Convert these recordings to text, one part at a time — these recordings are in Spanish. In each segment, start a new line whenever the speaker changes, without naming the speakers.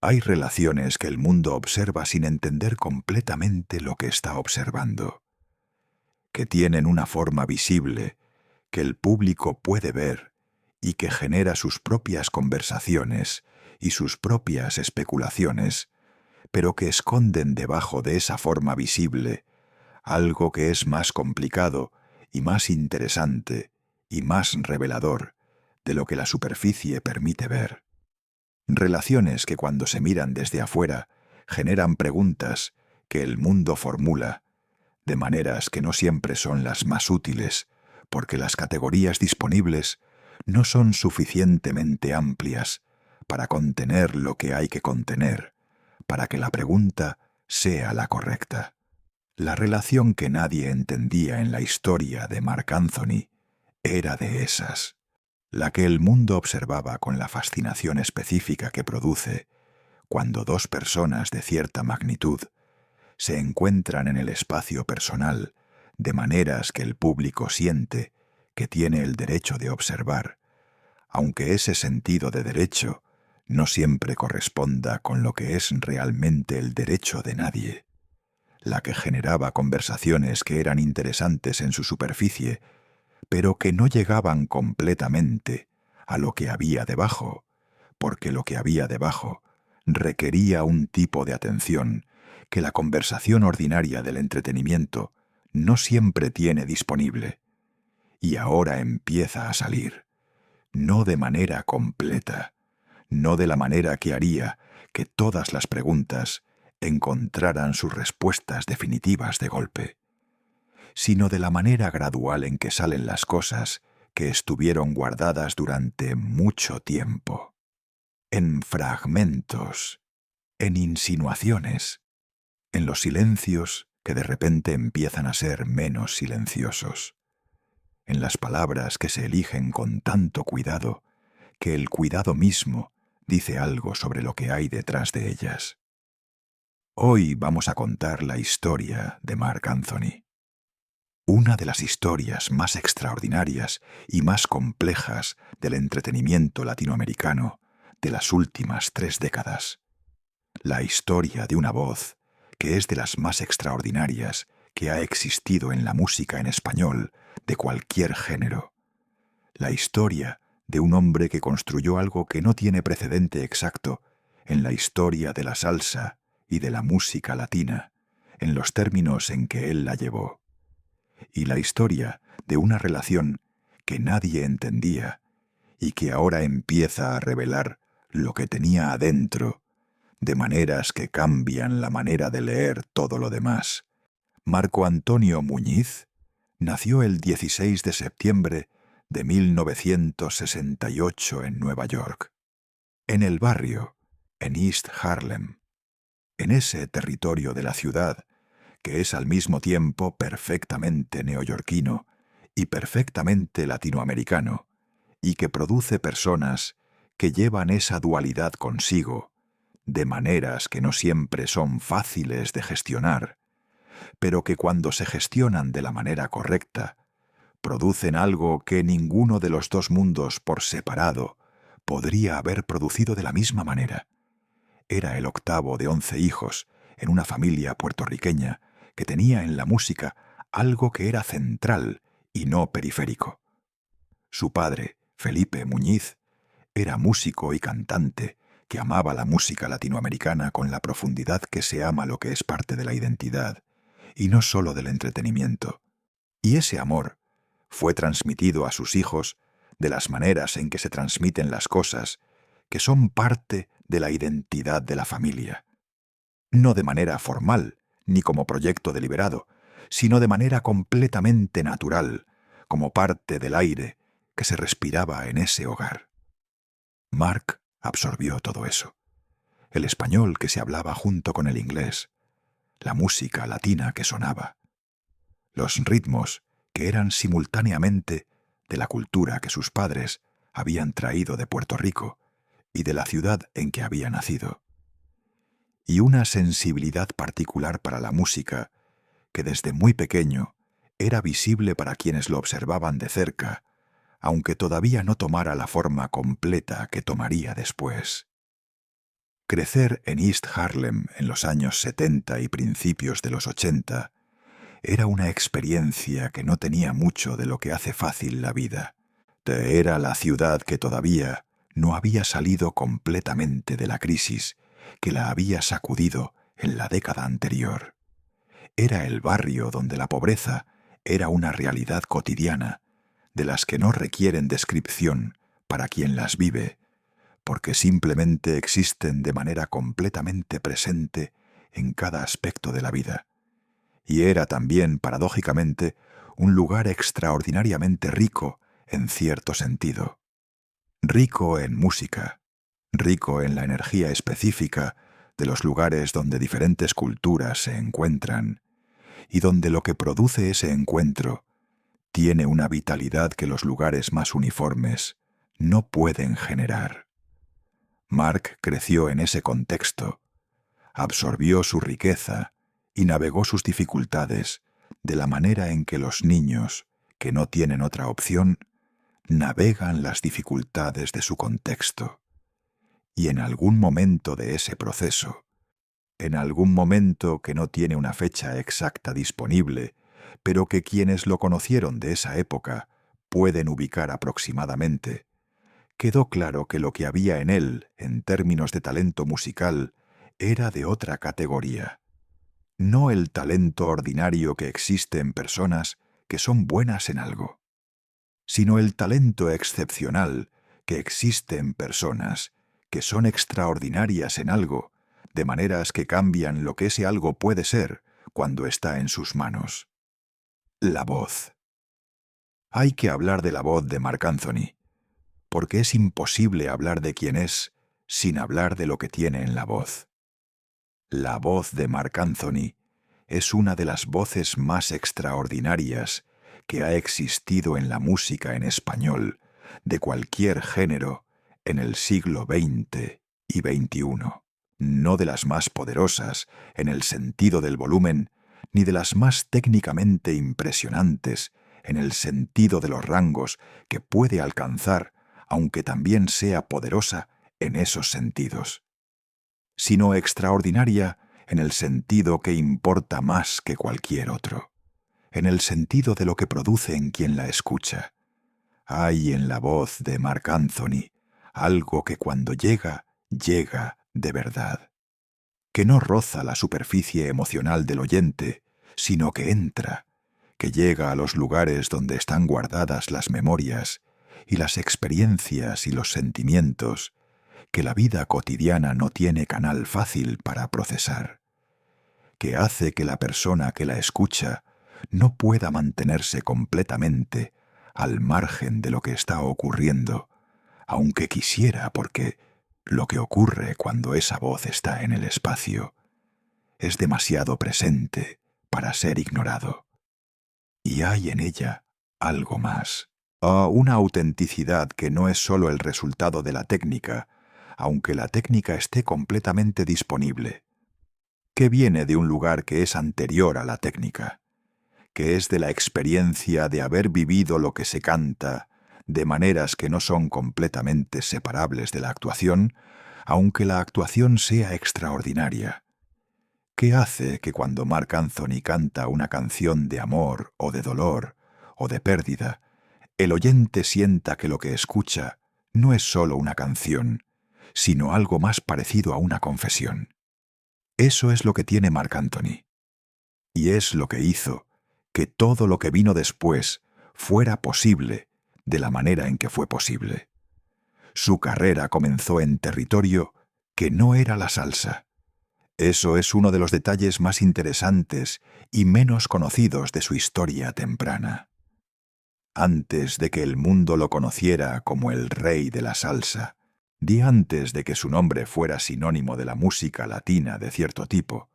Hay relaciones que el mundo observa sin entender completamente lo que está observando, que tienen una forma visible, que el público puede ver y que genera sus propias conversaciones y sus propias especulaciones, pero que esconden debajo de esa forma visible algo que es más complicado y más interesante y más revelador de lo que la superficie permite ver. Relaciones que cuando se miran desde afuera generan preguntas que el mundo formula, de maneras que no siempre son las más útiles, porque las categorías disponibles no son suficientemente amplias para contener lo que hay que contener, para que la pregunta sea la correcta. La relación que nadie entendía en la historia de Marc Anthony era de esas, la que el mundo observaba con la fascinación específica que produce cuando dos personas de cierta magnitud se encuentran en el espacio personal de maneras que el público siente que tiene el derecho de observar, aunque ese sentido de derecho no siempre corresponda con lo que es realmente el derecho de nadie, la que generaba conversaciones que eran interesantes en su superficie, pero que no llegaban completamente a lo que había debajo, porque lo que había debajo requería un tipo de atención que la conversación ordinaria del entretenimiento no siempre tiene disponible, y ahora empieza a salir, no de manera completa, no de la manera que haría que todas las preguntas encontraran sus respuestas definitivas de golpe, sino de la manera gradual en que salen las cosas que estuvieron guardadas durante mucho tiempo, en fragmentos, en insinuaciones, en los silencios que de repente empiezan a ser menos silenciosos, en las palabras que se eligen con tanto cuidado que el cuidado mismo dice algo sobre lo que hay detrás de ellas. Hoy vamos a contar la historia de Marc Anthony. Una de las historias más extraordinarias y más complejas del entretenimiento latinoamericano de las últimas 3 décadas. La historia de una voz que es de las más extraordinarias que ha existido en la música en español de cualquier género. La historia de un hombre que construyó algo que no tiene precedente exacto en la historia de la salsa y de la música latina, en los términos en que él la llevó. Y la historia de una relación que nadie entendía y que ahora empieza a revelar lo que tenía adentro, de maneras que cambian la manera de leer todo lo demás. Marco Antonio Muñiz nació el 16 de septiembre de 1968 en Nueva York, en el barrio, en East Harlem, en ese territorio de la ciudad que es al mismo tiempo perfectamente neoyorquino y perfectamente latinoamericano, y que produce personas que llevan esa dualidad consigo, de maneras que no siempre son fáciles de gestionar, pero que cuando se gestionan de la manera correcta, producen algo que ninguno de los dos mundos por separado podría haber producido de la misma manera. Era el octavo de 11 hijos en una familia puertorriqueña que tenía en la música algo que era central y no periférico. Su padre, Felipe Muñiz, era músico y cantante que amaba la música latinoamericana con la profundidad que se ama lo que es parte de la identidad, y no solo del entretenimiento. Y ese amor fue transmitido a sus hijos de las maneras en que se transmiten las cosas que son parte de la identidad de la familia. No de manera formal, ni como proyecto deliberado, sino de manera completamente natural, como parte del aire que se respiraba en ese hogar. Marc absorbió todo eso. El español que se hablaba junto con el inglés, la música latina que sonaba, los ritmos que eran simultáneamente de la cultura que sus padres habían traído de Puerto Rico y de la ciudad en que había nacido, y una sensibilidad particular para la música que desde muy pequeño era visible para quienes lo observaban de cerca, aunque todavía no tomara la forma completa que tomaría después. Crecer en East Harlem en los años 70 y principios de los 80 era una experiencia que no tenía mucho de lo que hace fácil la vida. Era la ciudad que todavía no había salido completamente de la crisis que la había sacudido en la década anterior. Era el barrio donde la pobreza era una realidad cotidiana, de las que no requieren descripción para quien las vive, porque simplemente existen de manera completamente presente en cada aspecto de la vida. Y era también, paradójicamente, un lugar extraordinariamente rico en cierto sentido. Rico en música, rico en la energía específica de los lugares donde diferentes culturas se encuentran, y donde lo que produce ese encuentro tiene una vitalidad que los lugares más uniformes no pueden generar. Mark creció en ese contexto, absorbió su riqueza y navegó sus dificultades de la manera en que los niños, que no tienen otra opción, navegan las dificultades de su contexto. Y en algún momento de ese proceso, en algún momento que no tiene una fecha exacta disponible, pero que quienes lo conocieron de esa época pueden ubicar aproximadamente, quedó claro que lo que había en él, en términos de talento musical, era de otra categoría. No el talento ordinario que existe en personas que son buenas en algo, sino el talento excepcional que existe en personas que son extraordinarias en algo, de maneras que cambian lo que ese algo puede ser cuando está en sus manos. La voz. Hay que hablar de la voz de Marc Anthony, porque es imposible hablar de quién es sin hablar de lo que tiene en la voz. La voz de Marc Anthony es una de las voces más extraordinarias que ha existido en la música en español, de cualquier género, en el siglo XX y XXI. No de las más poderosas en el sentido del volumen, ni de las más técnicamente impresionantes en el sentido de los rangos que puede alcanzar, aunque también sea poderosa en esos sentidos, sino extraordinaria en el sentido que importa más que cualquier otro, en el sentido de lo que produce en quien la escucha. Hay en la voz de Marc Anthony algo que cuando llega, llega de verdad, que no roza la superficie emocional del oyente, sino que entra, que llega a los lugares donde están guardadas las memorias y las experiencias y los sentimientos que la vida cotidiana no tiene canal fácil para procesar, que hace que la persona que la escucha no pueda mantenerse completamente al margen de lo que está ocurriendo, aunque quisiera, porque lo que ocurre cuando esa voz está en el espacio es demasiado presente para ser ignorado. Y hay en ella algo más, una autenticidad que no es sólo el resultado de la técnica, aunque la técnica esté completamente disponible, que viene de un lugar que es anterior a la técnica, que es de la experiencia de haber vivido lo que se canta de maneras que no son completamente separables de la actuación, aunque la actuación sea extraordinaria, que hace que cuando Marc Anthony canta una canción de amor o de dolor o de pérdida, el oyente sienta que lo que escucha no es sólo una canción, sino algo más parecido a una confesión. Eso es lo que tiene Marc Anthony. Y es lo que hizo que todo lo que vino después fuera posible de la manera en que fue posible. Su carrera comenzó en territorio que no era la salsa. Eso es uno de los detalles más interesantes y menos conocidos de su historia temprana. Antes de que el mundo lo conociera como el rey de la salsa, antes de que su nombre fuera sinónimo de la música latina de cierto tipo,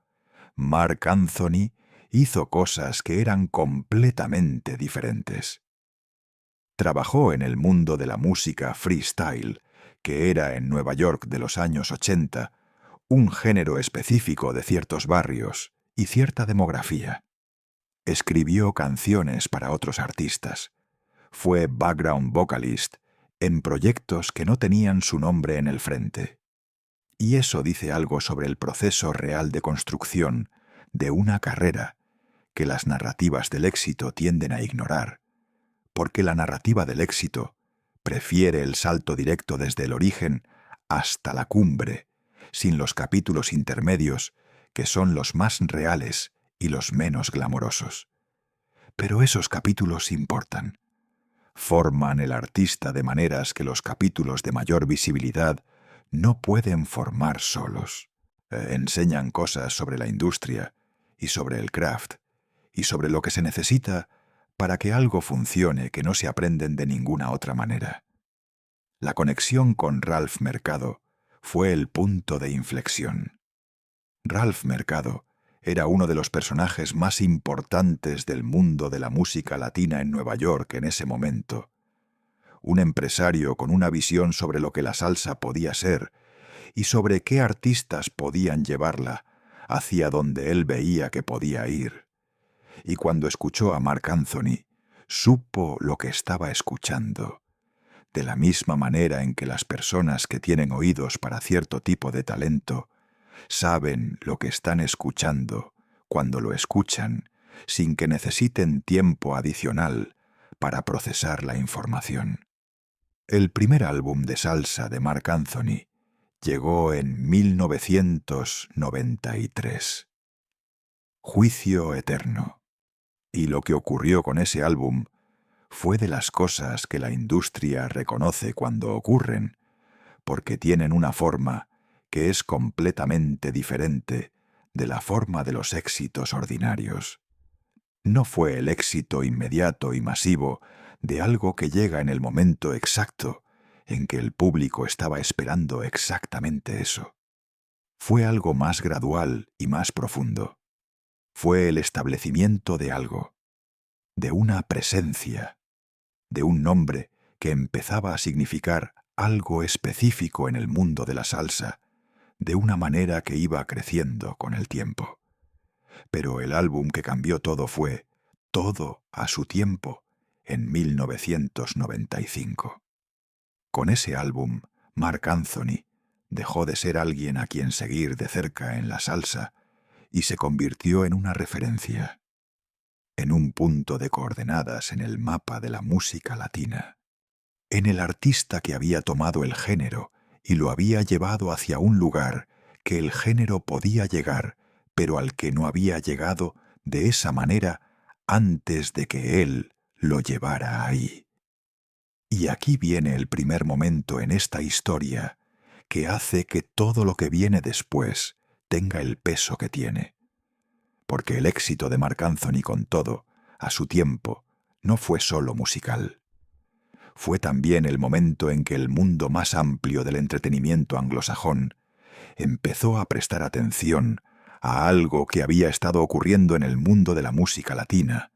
Marc Anthony hizo cosas que eran completamente diferentes. Trabajó en el mundo de la música freestyle, que era en Nueva York de los años 80, un género específico de ciertos barrios y cierta demografía. Escribió canciones para otros artistas. Fue background vocalist en proyectos que no tenían su nombre en el frente. Y eso dice algo sobre el proceso real de construcción de una carrera que las narrativas del éxito tienden a ignorar, porque la narrativa del éxito prefiere el salto directo desde el origen hasta la cumbre, sin los capítulos intermedios, que son los más reales y los menos glamorosos. Pero esos capítulos importan. Forman el artista de maneras que los capítulos de mayor visibilidad no pueden formar solos. Enseñan cosas sobre la industria y sobre el craft y sobre lo que se necesita para que algo funcione que no se aprenden de ninguna otra manera. La conexión con Ralph Mercado fue el punto de inflexión. Ralph Mercado era uno de los personajes más importantes del mundo de la música latina en Nueva York en ese momento. Un empresario con una visión sobre lo que la salsa podía ser y sobre qué artistas podían llevarla hacia donde él veía que podía ir. Y cuando escuchó a Marc Anthony, supo lo que estaba escuchando. De la misma manera en que las personas que tienen oídos para cierto tipo de talento saben lo que están escuchando cuando lo escuchan, sin que necesiten tiempo adicional para procesar la información. El primer álbum de salsa de Marc Anthony llegó en 1993. Juicio Eterno. Y lo que ocurrió con ese álbum fue de las cosas que la industria reconoce cuando ocurren, porque tienen una forma que es completamente diferente de la forma de los éxitos ordinarios. No fue el éxito inmediato y masivo de algo que llega en el momento exacto en que el público estaba esperando exactamente eso. Fue algo más gradual y más profundo. Fue el establecimiento de algo, de una presencia, de un nombre que empezaba a significar algo específico en el mundo de la salsa, de una manera que iba creciendo con el tiempo. Pero el álbum que cambió todo fue Todo a su tiempo, en 1995. Con ese álbum, Marc Anthony dejó de ser alguien a quien seguir de cerca en la salsa y se convirtió en una referencia, en un punto de coordenadas en el mapa de la música latina, en el artista que había tomado el género y lo había llevado hacia un lugar que el género podía llegar, pero al que no había llegado de esa manera antes de que él lo llevara ahí. Y aquí viene el primer momento en esta historia que hace que todo lo que viene después tenga el peso que tiene. Porque el éxito de Marc Anthony con todo, a su tiempo, no fue solo musical. Fue también el momento en que el mundo más amplio del entretenimiento anglosajón empezó a prestar atención a algo que había estado ocurriendo en el mundo de la música latina,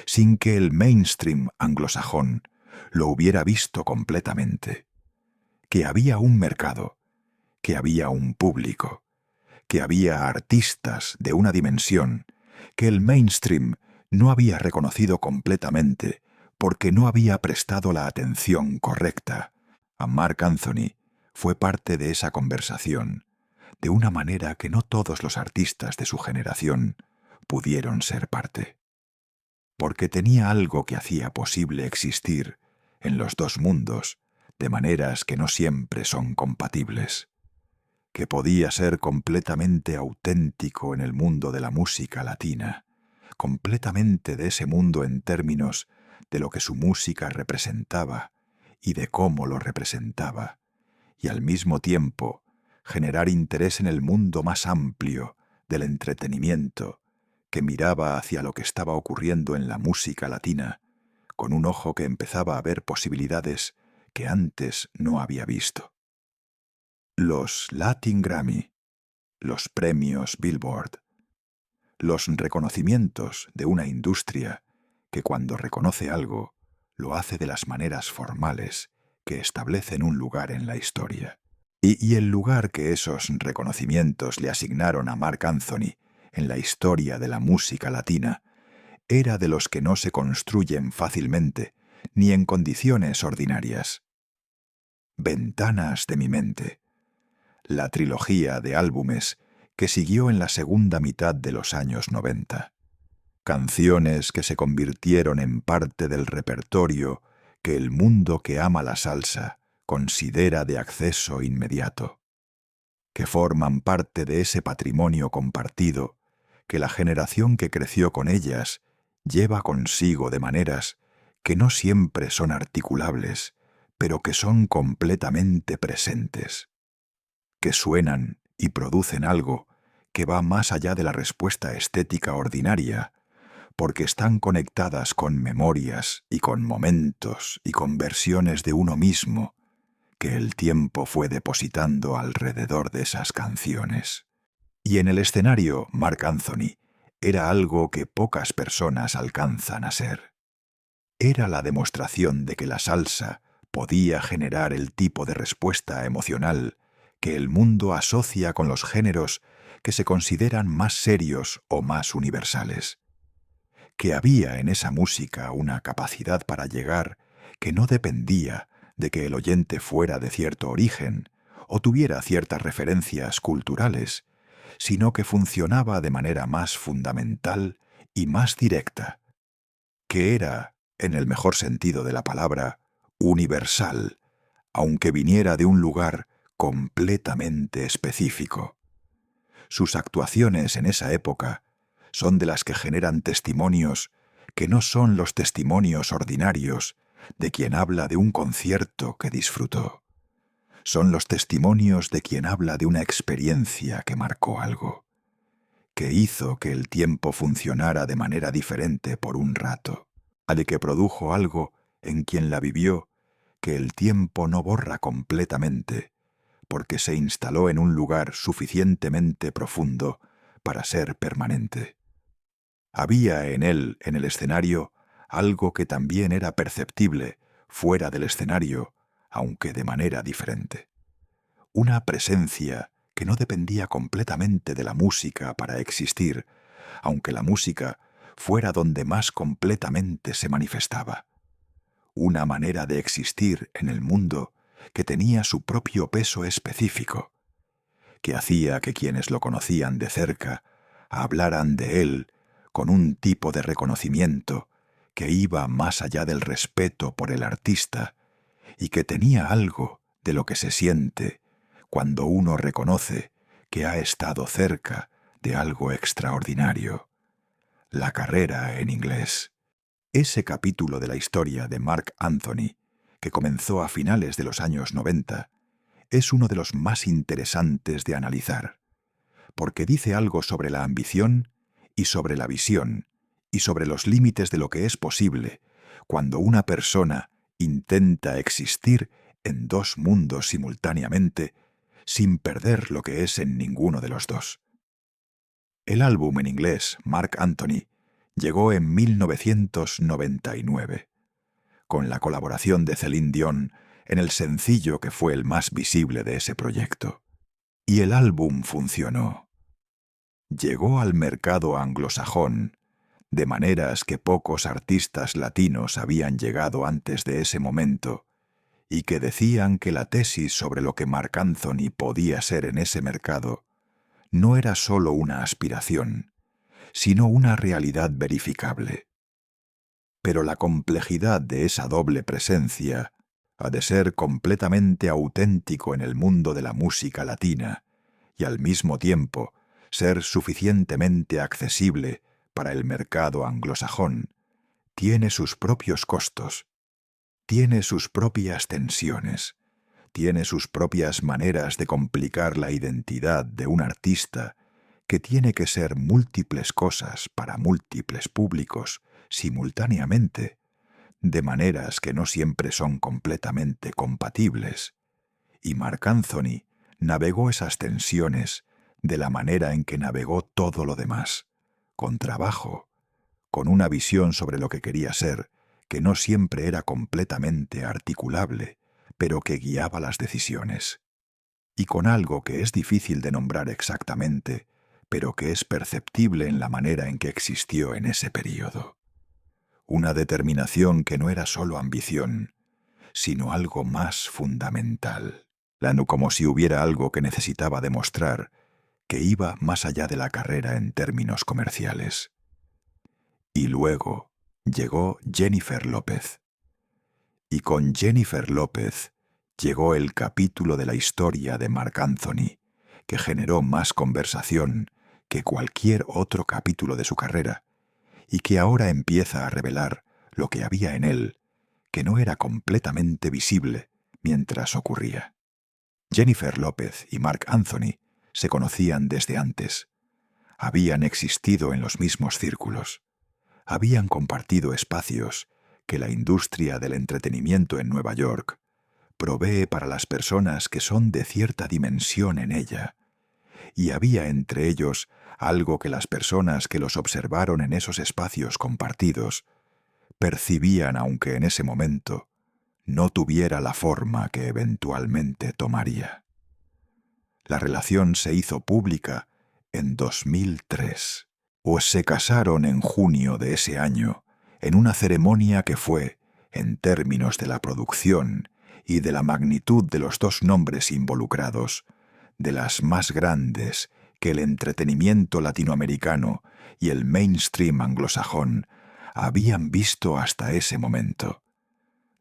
sin que el mainstream anglosajón lo hubiera visto completamente. Que había un mercado, que había un público, que había artistas de una dimensión que el mainstream no había reconocido completamente porque no había prestado la atención correcta. A Marc Anthony fue parte de esa conversación, de una manera que no todos los artistas de su generación pudieron ser parte. Porque tenía algo que hacía posible existir en los dos mundos de maneras que no siempre son compatibles. Que podía ser completamente auténtico en el mundo de la música latina, completamente de ese mundo en términos de lo que su música representaba y de cómo lo representaba, y al mismo tiempo generar interés en el mundo más amplio del entretenimiento, que miraba hacia lo que estaba ocurriendo en la música latina, con un ojo que empezaba a ver posibilidades que antes no había visto. Los Latin Grammy, los premios Billboard, los reconocimientos de una industria que cuando reconoce algo lo hace de las maneras formales que establecen un lugar en la historia. Y el lugar que esos reconocimientos le asignaron a Marc Anthony en la historia de la música latina era de los que no se construyen fácilmente ni en condiciones ordinarias. Ventanas de mi mente. la trilogía de álbumes que siguió en la segunda mitad de los años 90. Canciones que se convirtieron en parte del repertorio que el mundo que ama la salsa considera de acceso inmediato, que forman parte de ese patrimonio compartido que la generación que creció con ellas lleva consigo de maneras que no siempre son articulables, pero que son completamente presentes, que suenan y producen algo que va más allá de la respuesta estética ordinaria, porque están conectadas con memorias y con momentos y con versiones de uno mismo que el tiempo fue depositando alrededor de esas canciones. Y en el escenario, Marc Anthony era algo que pocas personas alcanzan a ser. Era la demostración de que la salsa podía generar el tipo de respuesta emocional que el mundo asocia con los géneros que se consideran más serios o más universales. Que había en esa música una capacidad para llegar que no dependía de que el oyente fuera de cierto origen o tuviera ciertas referencias culturales, sino que funcionaba de manera más fundamental y más directa, que era, en el mejor sentido de la palabra, universal, aunque viniera de un lugar completamente específico. Sus actuaciones en esa época son de las que generan testimonios que no son los testimonios ordinarios de quien habla de un concierto que disfrutó. Son los testimonios de quien habla de una experiencia que marcó algo, que hizo que el tiempo funcionara de manera diferente por un rato, a de que produjo algo en quien la vivió que el tiempo no borra completamente, porque se instaló en un lugar suficientemente profundo para ser permanente. Había en él, en el escenario, algo que también era perceptible fuera del escenario, aunque de manera diferente. Una presencia que no dependía completamente de la música para existir, aunque la música fuera donde más completamente se manifestaba. Una manera de existir en el mundo que tenía su propio peso específico, que hacía que quienes lo conocían de cerca hablaran de él con un tipo de reconocimiento que iba más allá del respeto por el artista y que tenía algo de lo que se siente cuando uno reconoce que ha estado cerca de algo extraordinario. La carrera en inglés. Ese capítulo de la historia de Marc Anthony, que comenzó a finales de los años 90, es uno de los más interesantes de analizar, porque dice algo sobre la ambición y sobre la visión y sobre los límites de lo que es posible cuando una persona intenta existir en dos mundos simultáneamente sin perder lo que es en ninguno de los dos. El álbum en inglés, Marc Anthony, llegó en 1999, con la colaboración de Celine Dion en el sencillo que fue el más visible de ese proyecto. Y el álbum funcionó. Llegó al mercado anglosajón de maneras que pocos artistas latinos habían llegado antes de ese momento, y que decían que la tesis sobre lo que Marc Anthony podía ser en ese mercado no era sólo una aspiración, sino una realidad verificable. Pero la complejidad de esa doble presencia ha de ser completamente auténtico en el mundo de la música latina y al mismo tiempo ser suficientemente accesible para el mercado anglosajón, tiene sus propios costos, tiene sus propias tensiones, tiene sus propias maneras de complicar la identidad de un artista que tiene que ser múltiples cosas para múltiples públicos simultáneamente, de maneras que no siempre son completamente compatibles. Y Marc Anthony navegó esas tensiones de la manera en que navegó todo lo demás, con trabajo, con una visión sobre lo que quería ser, que no siempre era completamente articulable, pero que guiaba las decisiones. Y con algo que es difícil de nombrar exactamente, pero que es perceptible en la manera en que existió en ese período. Una determinación que no era solo ambición, sino algo más fundamental, como si hubiera algo que necesitaba demostrar que iba más allá de la carrera en términos comerciales. Y luego llegó Jennifer López. Y con Jennifer López llegó el capítulo de la historia de Marc Anthony, que generó más conversación que cualquier otro capítulo de su carrera, y que ahora empieza a revelar lo que había en él, que no era completamente visible mientras ocurría. Jennifer López y Marc Anthony se conocían desde antes. Habían existido en los mismos círculos. Habían compartido espacios que la industria del entretenimiento en Nueva York provee para las personas que son de cierta dimensión en ella, y había entre ellos algo que las personas que los observaron en esos espacios compartidos percibían, aunque en ese momento no tuviera la forma que eventualmente tomaría. La relación se hizo pública en 2003, o se casaron en junio de ese año, en una ceremonia que fue, en términos de la producción y de la magnitud de los dos nombres involucrados, de las más grandes que el entretenimiento latinoamericano y el mainstream anglosajón habían visto hasta ese momento.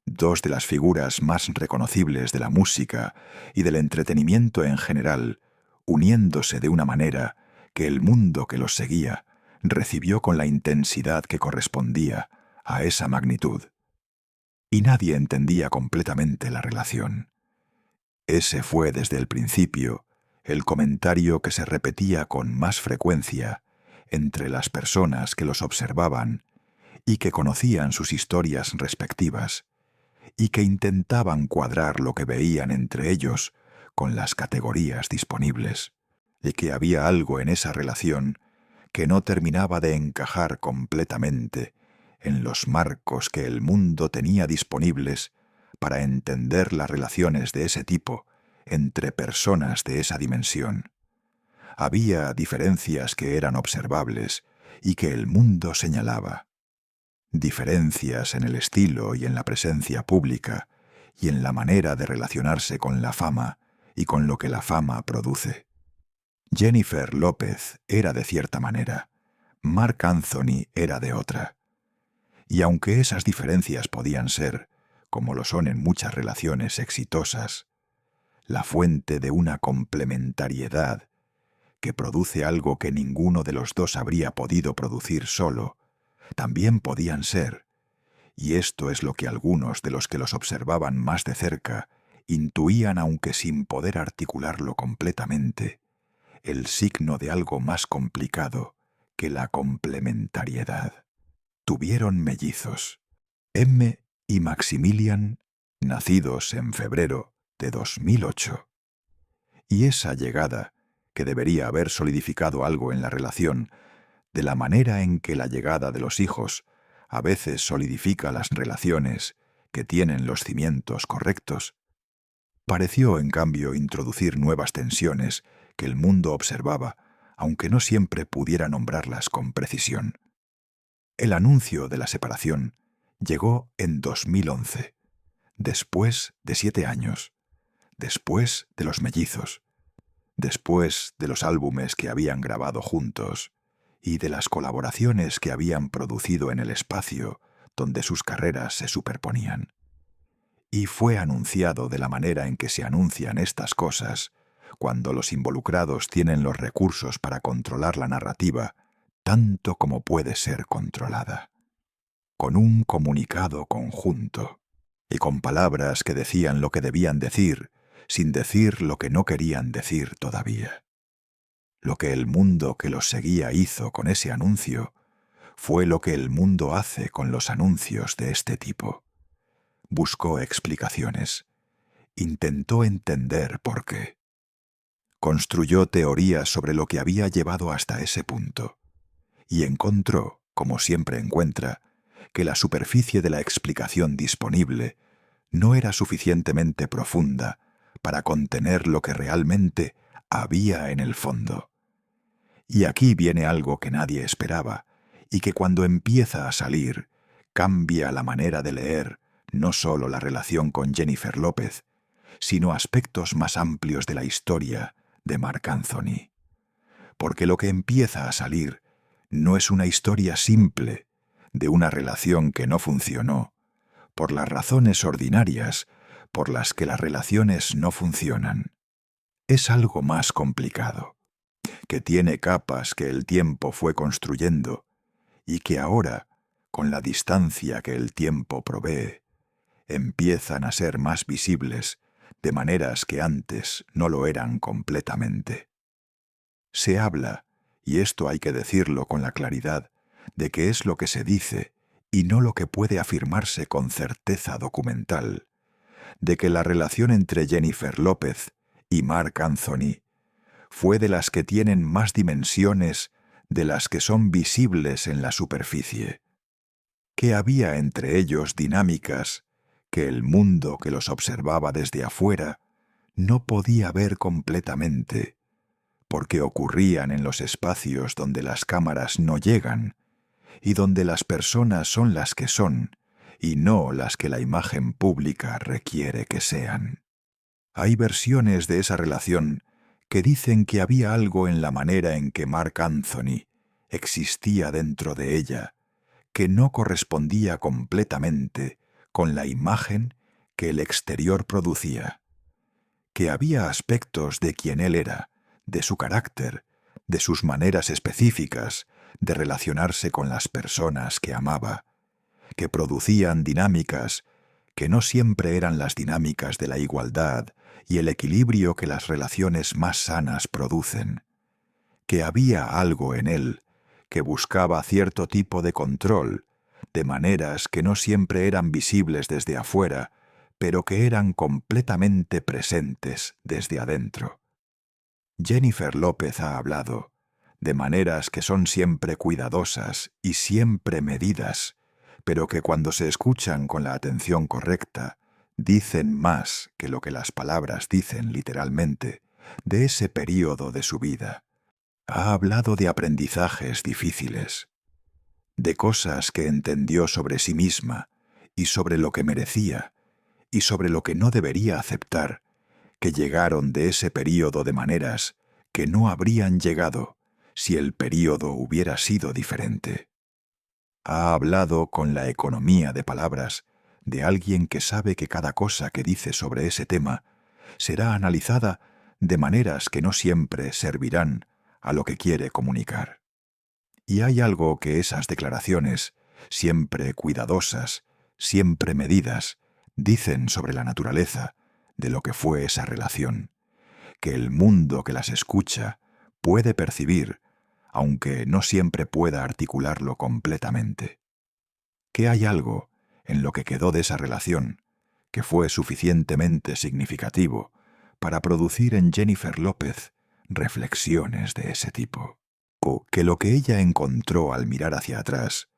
Dos de las figuras más reconocibles de la música y del entretenimiento en general, uniéndose de una manera que el mundo que los seguía recibió con la intensidad que correspondía a esa magnitud. Y nadie entendía completamente la relación. Ese fue desde el principio el comentario que se repetía con más frecuencia entre las personas que los observaban y que conocían sus historias respectivas, y que intentaban cuadrar lo que veían entre ellos con las categorías disponibles, y que había algo en esa relación que no terminaba de encajar completamente en los marcos que el mundo tenía disponibles para entender las relaciones de ese tipo entre personas de esa dimensión. Había diferencias que eran observables y que el mundo señalaba. Diferencias en el estilo y en la presencia pública y en la manera de relacionarse con la fama y con lo que la fama produce. Jennifer López era de cierta manera, Marc Anthony era de otra. Y aunque esas diferencias podían ser, como lo son en muchas relaciones exitosas, la fuente de una complementariedad que produce algo que ninguno de los dos habría podido producir solo, también podían ser, y esto es lo que algunos de los que los observaban más de cerca intuían, aunque sin poder articularlo completamente, el signo de algo más complicado que la complementariedad. Tuvieron mellizos, M y Maximilian, nacidos en febrero de 2008. Y esa llegada, que debería haber solidificado algo en la relación, de la manera en que la llegada de los hijos a veces solidifica las relaciones que tienen los cimientos correctos, pareció en cambio introducir nuevas tensiones que el mundo observaba, aunque no siempre pudiera nombrarlas con precisión. El anuncio de la separación llegó en 2011, después de 7 años, después de los mellizos, después de los álbumes que habían grabado juntos y de las colaboraciones que habían producido en el espacio donde sus carreras se superponían. Y fue anunciado de la manera en que se anuncian estas cosas, cuando los involucrados tienen los recursos para controlar la narrativa tanto como puede ser controlada, con un comunicado conjunto y con palabras que decían lo que debían decir, sin decir lo que no querían decir todavía. Lo que el mundo que los seguía hizo con ese anuncio fue lo que el mundo hace con los anuncios de este tipo. Buscó explicaciones, intentó entender por qué. Construyó teorías sobre lo que había llevado hasta ese punto, y encontró, como siempre encuentra, que la superficie de la explicación disponible no era suficientemente profunda para contener lo que realmente había en el fondo. Y aquí viene algo que nadie esperaba, y que cuando empieza a salir, cambia la manera de leer no solo la relación con Jennifer López, sino aspectos más amplios de la historia de Marc Anthony. Porque lo que empieza a salir no es una historia simple de una relación que no funcionó, por las razones ordinarias por las que las relaciones no funcionan. Es algo más complicado, que tiene capas que el tiempo fue construyendo y que ahora, con la distancia que el tiempo provee, empiezan a ser más visibles de maneras que antes no lo eran completamente. Se habla, y esto hay que decirlo con la claridad, de que es lo que se dice y no lo que puede afirmarse con certeza documental, de que la relación entre Jennifer López y Marc Anthony fue de las que tienen más dimensiones de las que son visibles en la superficie, que había entre ellos dinámicas que el mundo que los observaba desde afuera no podía ver completamente, porque ocurrían en los espacios donde las cámaras no llegan y donde las personas son las que son y no las que la imagen pública requiere que sean. Hay versiones de esa relación que dicen que había algo en la manera en que Marc Anthony existía dentro de ella que no correspondía completamente con la imagen que el exterior producía, que había aspectos de quien él era, de su carácter, de sus maneras específicas de relacionarse con las personas que amaba, que producían dinámicas que no siempre eran las dinámicas de la igualdad y el equilibrio que las relaciones más sanas producen, que había algo en él que buscaba cierto tipo de control, de maneras que no siempre eran visibles desde afuera, pero que eran completamente presentes desde adentro. Jennifer López ha hablado de maneras que son siempre cuidadosas y siempre medidas, pero que cuando se escuchan con la atención correcta, dicen más que lo que las palabras dicen literalmente de ese período de su vida. Ha hablado de aprendizajes difíciles, de cosas que entendió sobre sí misma y sobre lo que merecía y sobre lo que no debería aceptar, que llegaron de ese período de maneras que no habrían llegado si el período hubiera sido diferente. Ha hablado con la economía de palabras de alguien que sabe que cada cosa que dice sobre ese tema será analizada de maneras que no siempre servirán a lo que quiere comunicar. Y hay algo que esas declaraciones, siempre cuidadosas, siempre medidas, dicen sobre la naturaleza de lo que fue esa relación, que el mundo que las escucha puede percibir, aunque no siempre pueda articularlo completamente. Que hay algo en lo que quedó de esa relación que fue suficientemente significativo para producir en Jennifer López reflexiones de ese tipo. O que lo que ella encontró al mirar hacia atrás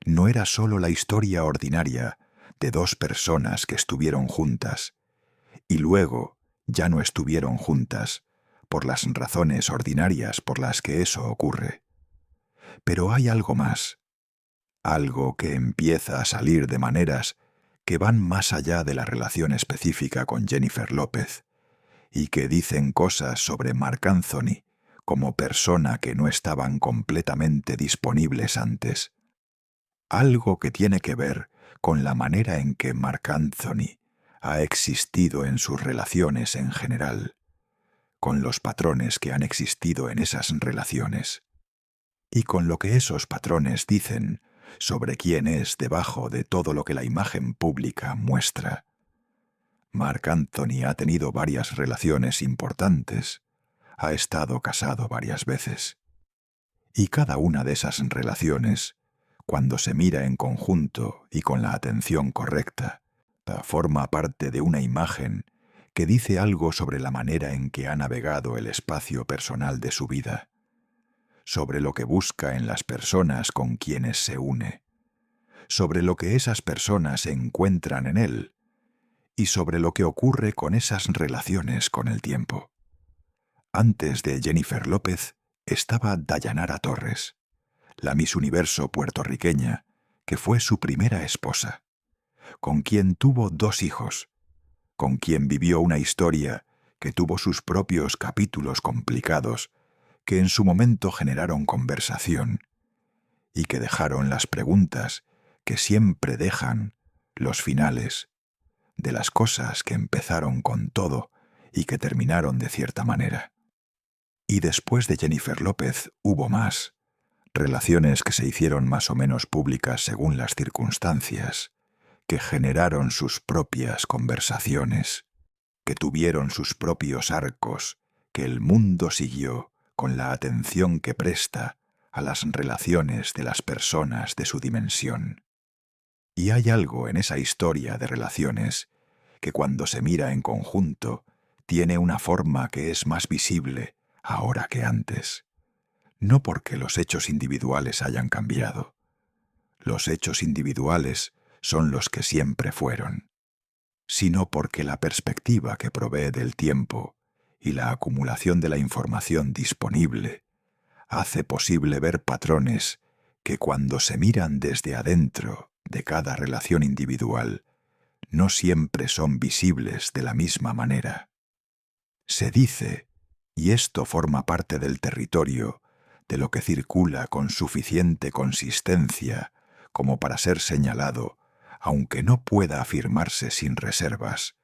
no era sólo la historia ordinaria de dos personas que estuvieron juntas y luego ya no estuvieron juntas por las razones ordinarias por las que eso ocurre. Pero hay algo más, algo que empieza a salir de maneras que van más allá de la relación específica con Jennifer López y que dicen cosas sobre Marc Anthony como persona que no estaban completamente disponibles antes. Algo que tiene que ver con la manera en que Marc Anthony ha existido en sus relaciones en general, con los patrones que han existido en esas relaciones, y con lo que esos patrones dicen sobre quién es debajo de todo lo que la imagen pública muestra. Marc Anthony ha tenido varias relaciones importantes, ha estado casado varias veces, y cada una de esas relaciones, cuando se mira en conjunto y con la atención correcta, forma parte de una imagen que dice algo sobre la manera en que ha navegado el espacio personal de su vida, sobre lo que busca en las personas con quienes se une, sobre lo que esas personas encuentran en él y sobre lo que ocurre con esas relaciones con el tiempo. Antes de Jennifer López estaba Dayanara Torres, la Miss Universo puertorriqueña, que fue su primera esposa, con quien tuvo 2 hijos, con quien vivió una historia que tuvo sus propios capítulos complicados, que en su momento generaron conversación y que dejaron las preguntas que siempre dejan los finales de las cosas que empezaron con todo y que terminaron de cierta manera. Y después de Jennifer López hubo más, relaciones que se hicieron más o menos públicas según las circunstancias, que generaron sus propias conversaciones, que tuvieron sus propios arcos, que el mundo siguió con la atención que presta a las relaciones de las personas de su dimensión. Y hay algo en esa historia de relaciones que cuando se mira en conjunto tiene una forma que es más visible ahora que antes. No porque los hechos individuales hayan cambiado. Los hechos individuales son los que siempre fueron, sino porque la perspectiva que provee del tiempo y la acumulación de la información disponible hace posible ver patrones que cuando se miran desde adentro de cada relación individual no siempre son visibles de la misma manera. Se dice, y esto forma parte del territorio, de lo que circula con suficiente consistencia como para ser señalado, aunque no pueda afirmarse sin reservas,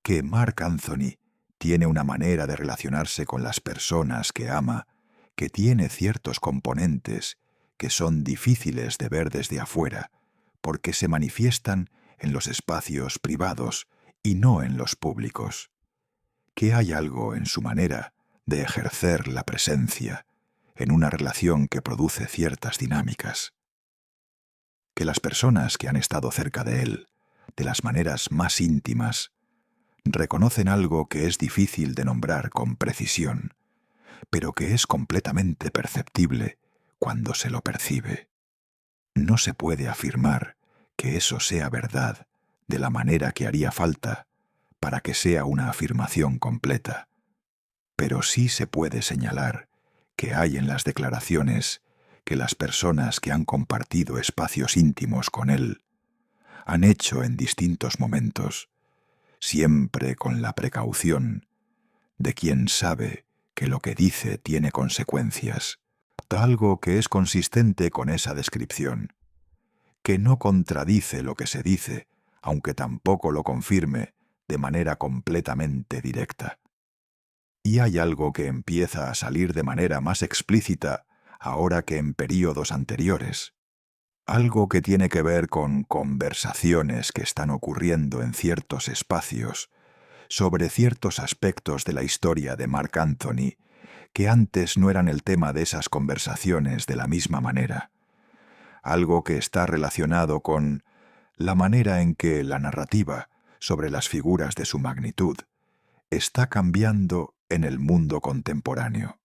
que Marc Anthony tiene una manera de relacionarse con las personas que ama que tiene ciertos componentes que son difíciles de ver desde afuera, porque se manifiestan en los espacios privados y no en los públicos. Que hay algo en su manera de ejercer la presencia en una relación que produce ciertas dinámicas. Que las personas que han estado cerca de él, de las maneras más íntimas, reconocen algo que es difícil de nombrar con precisión, pero que es completamente perceptible cuando se lo percibe. No se puede afirmar que eso sea verdad de la manera que haría falta para que sea una afirmación completa, pero sí se puede señalar que hay en las declaraciones que las personas que han compartido espacios íntimos con él han hecho en distintos momentos, siempre con la precaución de quien sabe que lo que dice tiene consecuencias, algo que es consistente con esa descripción, que no contradice lo que se dice, aunque tampoco lo confirme de manera completamente directa. Y hay algo que empieza a salir de manera más explícita ahora que en períodos anteriores, algo que tiene que ver con conversaciones que están ocurriendo en ciertos espacios sobre ciertos aspectos de la historia de Marc Anthony que antes no eran el tema de esas conversaciones de la misma manera. Algo que está relacionado con la manera en que la narrativa sobre las figuras de su magnitud está cambiando en el mundo contemporáneo,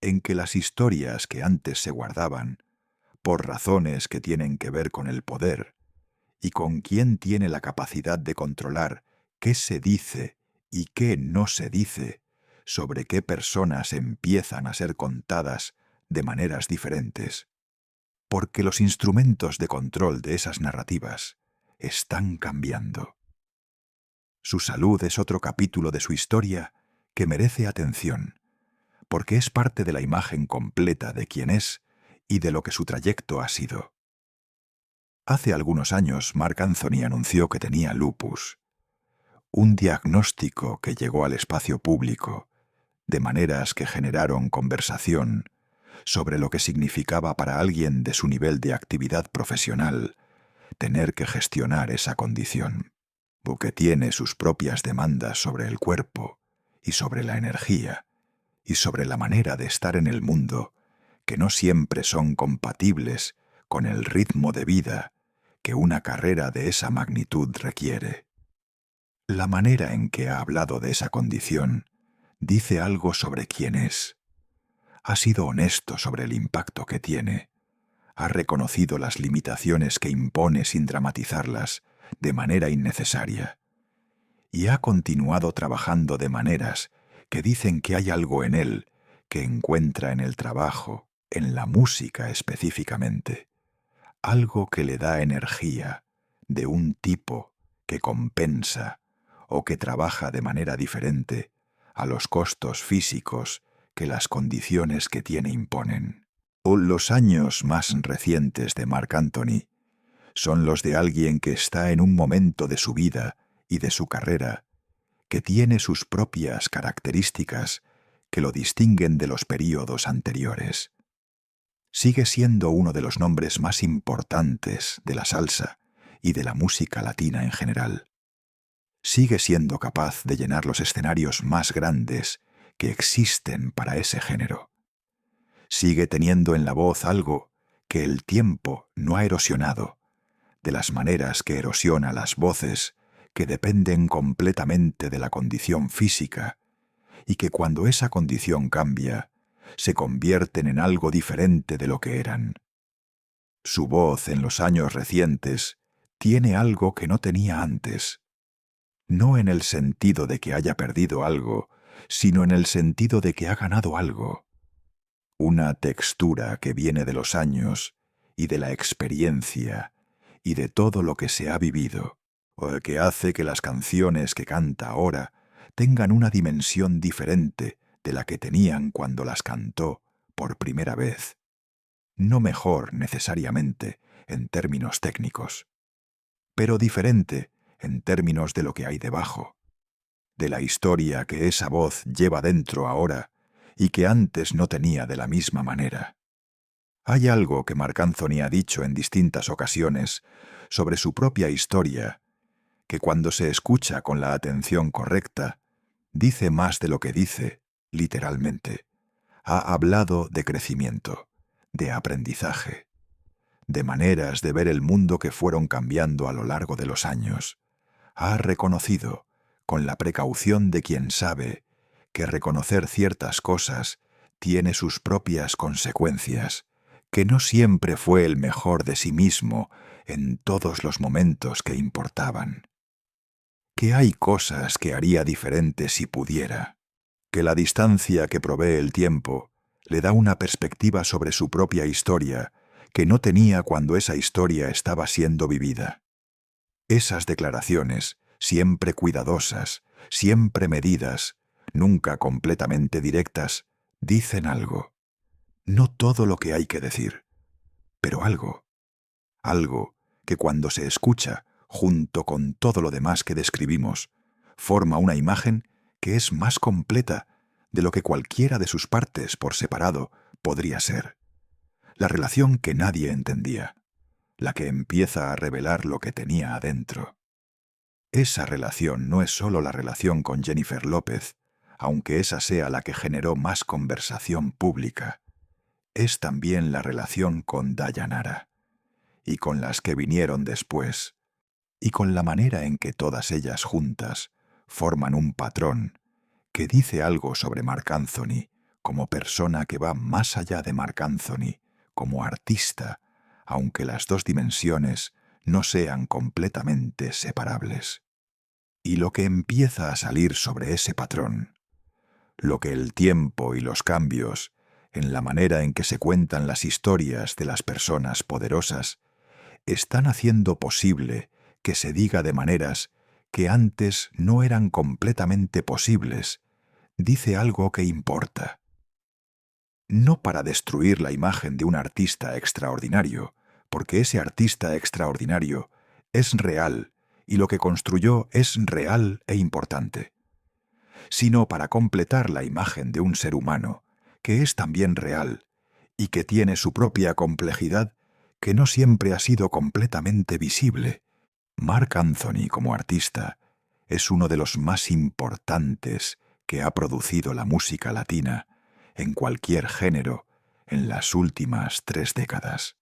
en que las historias que antes se guardaban, por razones que tienen que ver con el poder, y con quién tiene la capacidad de controlar qué se dice y qué no se dice, sobre qué personas empiezan a ser contadas de maneras diferentes, porque los instrumentos de control de esas narrativas están cambiando. Su salud es otro capítulo de su historia que merece atención, porque es parte de la imagen completa de quién es y de lo que su trayecto ha sido. Hace algunos años, Marc Anthony anunció que tenía lupus, un diagnóstico que llegó al espacio público, de maneras que generaron conversación sobre lo que significaba para alguien de su nivel de actividad profesional tener que gestionar esa condición, porque tiene sus propias demandas sobre el cuerpo y sobre la energía y sobre la manera de estar en el mundo, que no siempre son compatibles con el ritmo de vida que una carrera de esa magnitud requiere. La manera en que ha hablado de esa condición dice algo sobre quién es. Ha sido honesto sobre el impacto que tiene. Ha reconocido las limitaciones que impone sin dramatizarlas de manera innecesaria. Y ha continuado trabajando de maneras que dicen que hay algo en él que encuentra en el trabajo, en la música específicamente. Algo que le da energía, de un tipo que compensa o que trabaja de manera diferente a los costos físicos que las condiciones que tiene imponen. O los años más recientes de Marc Anthony son los de alguien que está en un momento de su vida y de su carrera que tiene sus propias características que lo distinguen de los períodos anteriores. Sigue siendo uno de los nombres más importantes de la salsa y de la música latina en general. Sigue siendo capaz de llenar los escenarios más grandes que existen para ese género. Sigue teniendo en la voz algo que el tiempo no ha erosionado, de las maneras que erosiona las voces que dependen completamente de la condición física y que cuando esa condición cambia, se convierten en algo diferente de lo que eran. Su voz en los años recientes tiene algo que no tenía antes, no en el sentido de que haya perdido algo, sino en el sentido de que ha ganado algo. Una textura que viene de los años y de la experiencia y de todo lo que se ha vivido, o que hace que las canciones que canta ahora tengan una dimensión diferente de la que tenían cuando las cantó por primera vez. No mejor necesariamente en términos técnicos, pero diferente en términos de lo que hay debajo, de la historia que esa voz lleva dentro ahora y que antes no tenía de la misma manera. Hay algo que Marc Anthony ha dicho en distintas ocasiones sobre su propia historia, que cuando se escucha con la atención correcta, dice más de lo que dice, literalmente. Ha hablado de crecimiento, de aprendizaje, de maneras de ver el mundo que fueron cambiando a lo largo de los años. Ha reconocido, con la precaución de quien sabe, que reconocer ciertas cosas tiene sus propias consecuencias, que no siempre fue el mejor de sí mismo en todos los momentos que importaban, que hay cosas que haría diferente si pudiera, que la distancia que provee el tiempo le da una perspectiva sobre su propia historia que no tenía cuando esa historia estaba siendo vivida. Esas declaraciones, siempre cuidadosas, siempre medidas, nunca completamente directas, dicen algo. No todo lo que hay que decir, pero algo. Algo que cuando se escucha, junto con todo lo demás que describimos, forma una imagen que es más completa de lo que cualquiera de sus partes por separado podría ser. La relación que nadie entendía, la que empieza a revelar lo que tenía adentro. Esa relación no es solo la relación con Jennifer López, aunque esa sea la que generó más conversación pública. Es también la relación con Dayanara, y con las que vinieron después, y con la manera en que todas ellas juntas forman un patrón que dice algo sobre Marc Anthony como persona que va más allá de Marc Anthony, como artista, aunque las dos dimensiones no sean completamente separables. Y lo que empieza a salir sobre ese patrón, lo que el tiempo y los cambios, en la manera en que se cuentan las historias de las personas poderosas, están haciendo posible que se diga de maneras que antes no eran completamente posibles, dice algo que importa. No para destruir la imagen de un artista extraordinario, porque ese artista extraordinario es real y lo que construyó es real e importante, sino para completar la imagen de un ser humano que es también real y que tiene su propia complejidad que no siempre ha sido completamente visible. Marc Anthony como artista es uno de los más importantes que ha producido la música latina en cualquier género en las últimas 3 décadas.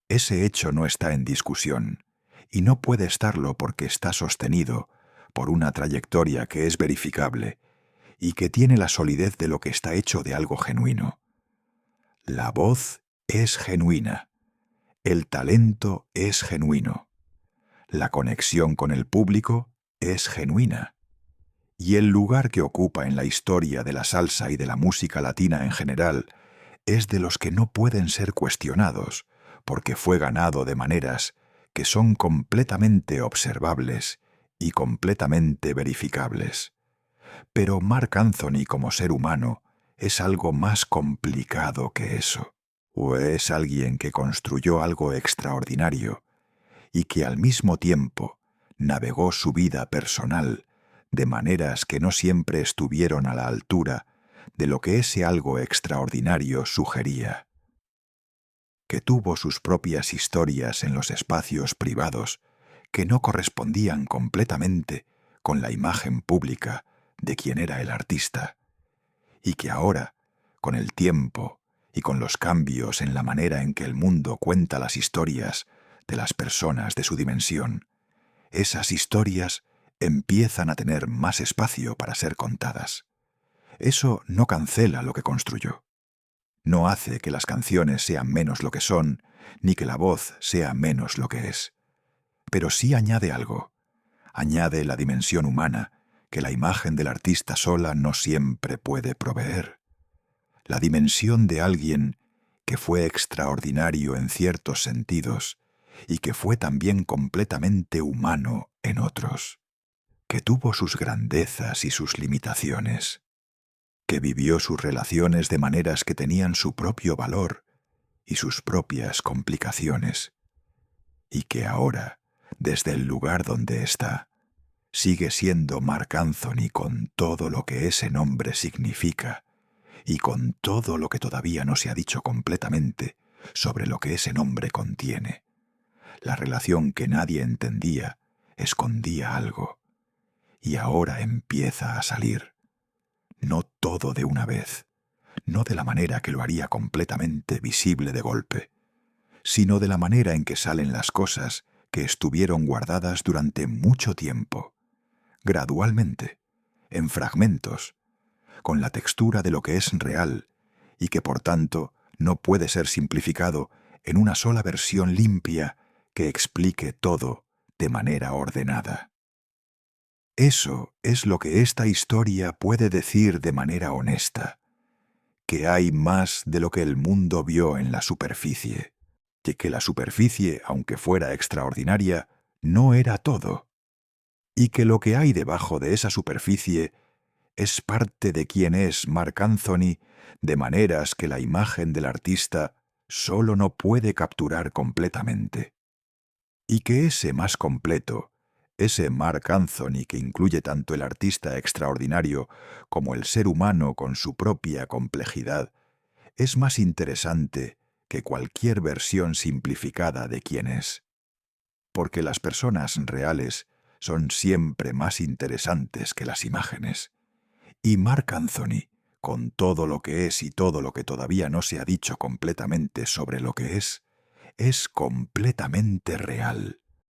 Ese hecho no está en discusión, y no puede estarlo porque está sostenido por una trayectoria que es verificable y que tiene la solidez de lo que está hecho de algo genuino. La voz es genuina, el talento es genuino, la conexión con el público es genuina, y el lugar que ocupa en la historia de la salsa y de la música latina en general es de los que no pueden ser cuestionados, porque fue ganado de maneras que son completamente observables y completamente verificables. Pero Marc Anthony como ser humano es algo más complicado que eso. O es alguien que construyó algo extraordinario y que al mismo tiempo navegó su vida personal de maneras que no siempre estuvieron a la altura de lo que ese algo extraordinario sugería. Que tuvo sus propias historias en los espacios privados que no correspondían completamente con la imagen pública de quien era el artista, y que ahora, con el tiempo y con los cambios en la manera en que el mundo cuenta las historias de las personas de su dimensión, esas historias empiezan a tener más espacio para ser contadas. Eso no cancela lo que construyó. No hace que las canciones sean menos lo que son, ni que la voz sea menos lo que es. Pero sí añade algo. Añade la dimensión humana que la imagen del artista sola no siempre puede proveer. La dimensión de alguien que fue extraordinario en ciertos sentidos y que fue también completamente humano en otros, que tuvo sus grandezas y sus limitaciones, que vivió sus relaciones de maneras que tenían su propio valor y sus propias complicaciones, y que ahora, desde el lugar donde está, sigue siendo Marc Anthony con todo lo que ese nombre significa y con todo lo que todavía no se ha dicho completamente sobre lo que ese nombre contiene. La relación que nadie entendía escondía algo, y ahora empieza a salir. No todo de una vez, no de la manera que lo haría completamente visible de golpe, sino de la manera en que salen las cosas que estuvieron guardadas durante mucho tiempo, gradualmente, en fragmentos, con la textura de lo que es real y que por tanto no puede ser simplificado en una sola versión limpia que explique todo de manera ordenada. Eso es lo que esta historia puede decir de manera honesta, que hay más de lo que el mundo vio en la superficie, que la superficie, aunque fuera extraordinaria, no era todo, y que lo que hay debajo de esa superficie es parte de quien es Marc Anthony, de maneras que la imagen del artista solo no puede capturar completamente. Y que ese más completo, ese Marc Anthony que incluye tanto el artista extraordinario como el ser humano con su propia complejidad, es más interesante que cualquier versión simplificada de quien es. Porque las personas reales son siempre más interesantes que las imágenes. Y Marc Anthony, con todo lo que es y todo lo que todavía no se ha dicho completamente sobre lo que es completamente real.